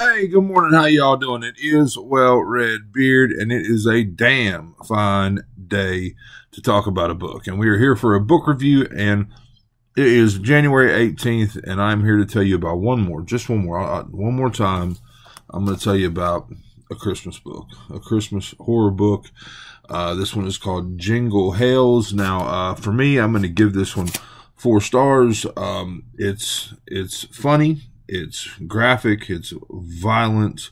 Hey, good morning. How y'all doing? It is Well Red Beard, and it is a damn fine day to talk about a book. And we are here for a book review, and it is January 18th, and I'm here to tell you about one more time. I'm going to tell you about a Christmas book, a Christmas horror book. This one is called Jingle Hails. Now, for me, I'm going to give this one 4 stars. It's funny. It's graphic, it's violent,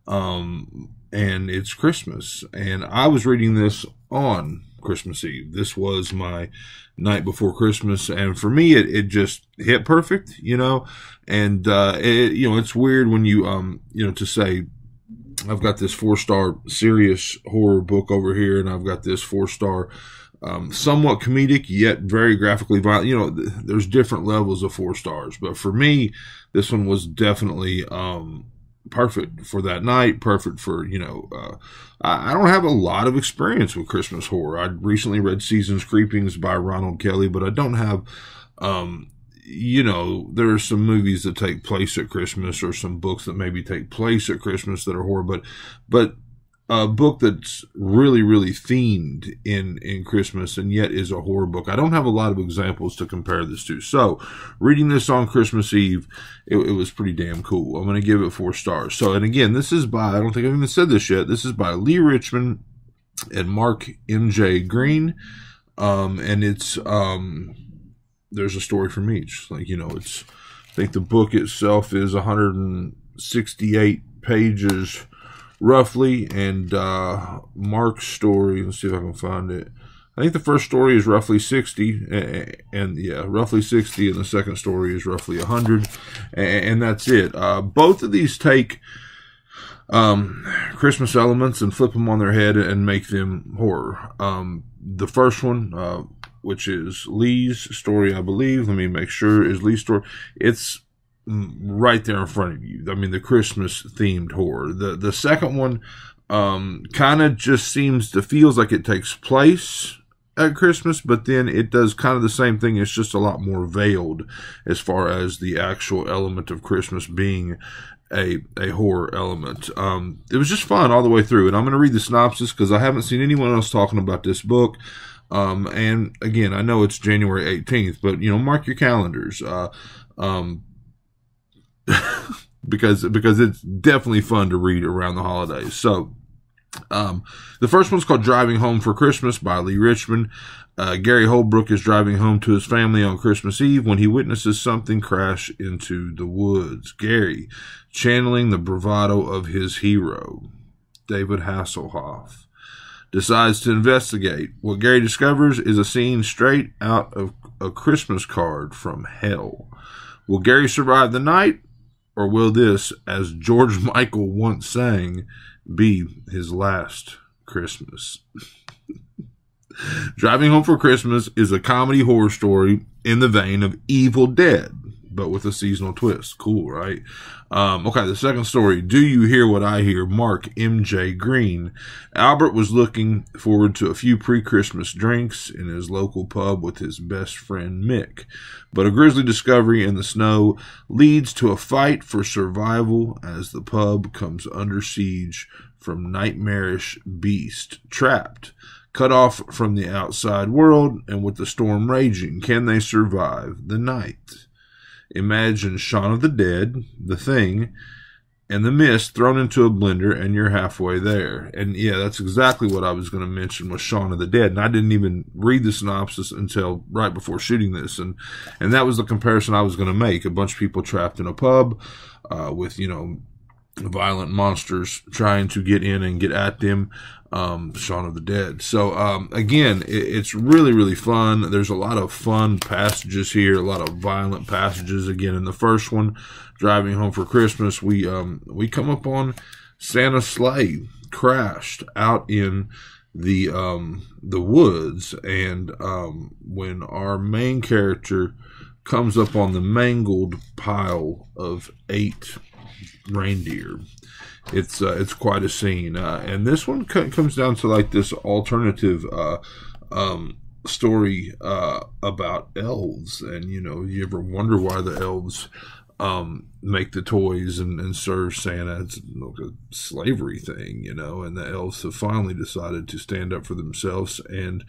and it's Christmas. And I was reading this on Christmas Eve. This was my night before Christmas, and for me, it just hit perfect, And it's weird when you to say, I've got this 4-star serious horror book over here, and I've got this 4-star. Somewhat comedic, yet very graphically violent. There's different levels of 4 stars, but for me, this one was definitely perfect for that night. Perfect for I don't have a lot of experience with Christmas horror. I recently read Seasons Creepings by Ronald Kelly, but I don't have there are some movies that take place at Christmas, or some books that maybe take place at Christmas that are horror, but a book that's really, really themed in Christmas and yet is a horror book. I don't have a lot of examples to compare this to. So, reading this on Christmas Eve, it was pretty damn cool. I'm going to give it 4 stars. So, and again, this is by, I don't think I've even said this yet, this is by Lee Richmond and Mark M.J. Green. And it's, there's a story from each. I think the book itself is 168 pages roughly, and Mark's story, let's see if I can find it. I think the first story is roughly 60, roughly 60, and the second story is roughly 100, and that's it. Both of these take Christmas elements and flip them on their head and make them horror. The first one, which is Lee's story, I believe, let me make sure, is Lee's story. It's right there in front of you. I mean, the Christmas themed horror. The second one kind of just feels like it takes place at Christmas, but then it does kind of the same thing. It's just a lot more veiled as far as the actual element of Christmas being a horror element. It was just fun all the way through, and I'm going to read the synopsis because I haven't seen anyone else talking about this book. And again, I know it's January 18th, but mark your calendars. because it's definitely fun to read around the holidays. So, the first one's called Driving Home for Christmas by Lee Richmond. Gary Holbrook is driving home to his family on Christmas Eve when he witnesses something crash into the woods. Gary, channeling the bravado of his hero, David Hasselhoff, decides to investigate. What Gary discovers is a scene straight out of a Christmas card from hell. Will Gary survive the night? Or will this, as George Michael once sang, be his last Christmas? Driving Home for Christmas is a comedy horror story in the vein of Evil Dead, but with a seasonal twist. Cool, right? Okay, the second story, Do You Hear What I Hear? Mark M.J. Green. Albert was looking forward to a few pre-Christmas drinks in his local pub with his best friend Mick. But a grisly discovery in the snow leads to a fight for survival as the pub comes under siege from nightmarish beast. Trapped, cut off from the outside world, and with the storm raging, can they survive the night? Imagine Shaun of the Dead, The Thing, and The Mist thrown into a blender, and you're halfway there. And yeah, that's exactly what I was going to mention with Shaun of the Dead. And I didn't even read the synopsis until right before shooting this. And that was the comparison I was going to make. A bunch of people trapped in a pub with, violent monsters trying to get in and get at them. Shaun of the Dead. So, again, it's really, really fun. There's a lot of fun passages here, a lot of violent passages. Again, in the first one, Driving Home for Christmas, we come upon Santa's sleigh crashed out in the woods, and when our main character comes up on the mangled pile of 8 reindeer, it's quite a scene, and this one comes down to like this alternative story about elves. And you ever wonder why the elves make the toys and serve Santa. It's like a slavery thing, you know, and the elves have finally decided to stand up for themselves and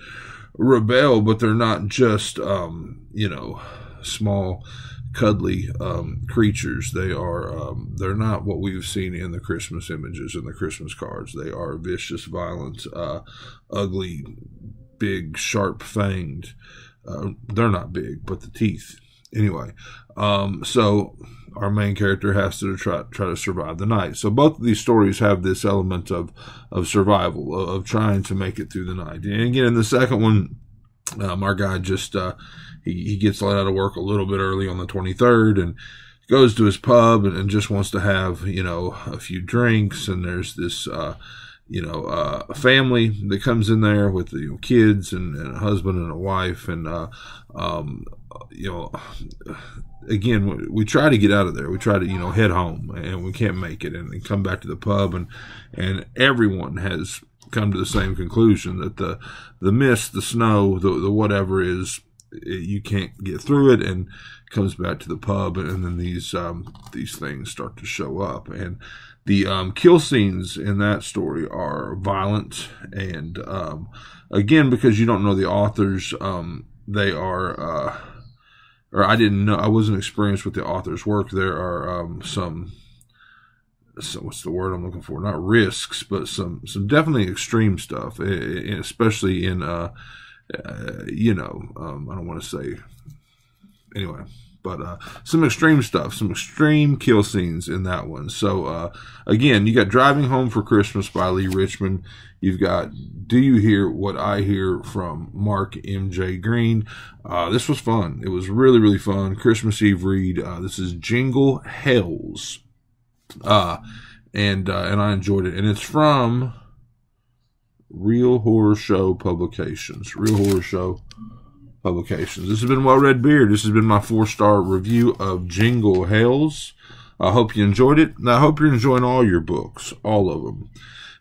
rebel, but they're not just, you know, small, cuddly creatures. They're not what we've seen in the Christmas images and the Christmas cards. They are vicious, violent, ugly, big, sharp fanged. They're not big, but the teeth. Anyway, so our main character has to try to survive the night. So both of these stories have this element of survival, of trying to make it through the night. And again, in the second one, our guy just he gets let out of work a little bit early on the 23rd and goes to his pub and just wants to have, you know, a few drinks. And there's this a family that comes in there with the kids and a husband and a wife, and again, we try to get out of there. We try to, you know, head home, and we can't make it, and come back to the pub, and everyone has come to the same conclusion that the mist, the snow, the whatever is, you can't get through it, and comes back to the pub, and then these things start to show up. And the kill scenes in that story are violent, and again, because you don't know the authors, they are, or I didn't know, I wasn't experienced with the author's work. There are some what's the word I'm looking for? Not risks, but some definitely extreme stuff, especially in I don't want to say anyway. But some extreme stuff, some extreme kill scenes in that one. So, again, you got Driving Home for Christmas by Lee Richmond. You've got Do You Hear What I Hear from Mark M.J. Green. This was fun. It was really, really fun. Christmas Eve read. This is Jingle Hells. And I enjoyed it. And it's from Real Horror Show Publications. Real Horror Show Publications. This has been Well Read Beard. This has been my 4-star review of Jingle Hells. I hope you enjoyed it, and I hope you're enjoying all your books, all of them,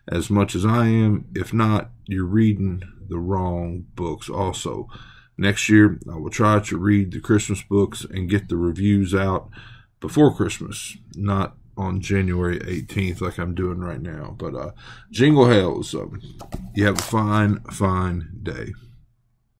as much as I am. If not, you're reading the wrong books also. Next year, I will try to read the Christmas books and get the reviews out before Christmas, not on January 18th like I'm doing right now. But Jingle Hells, you have a fine, fine day.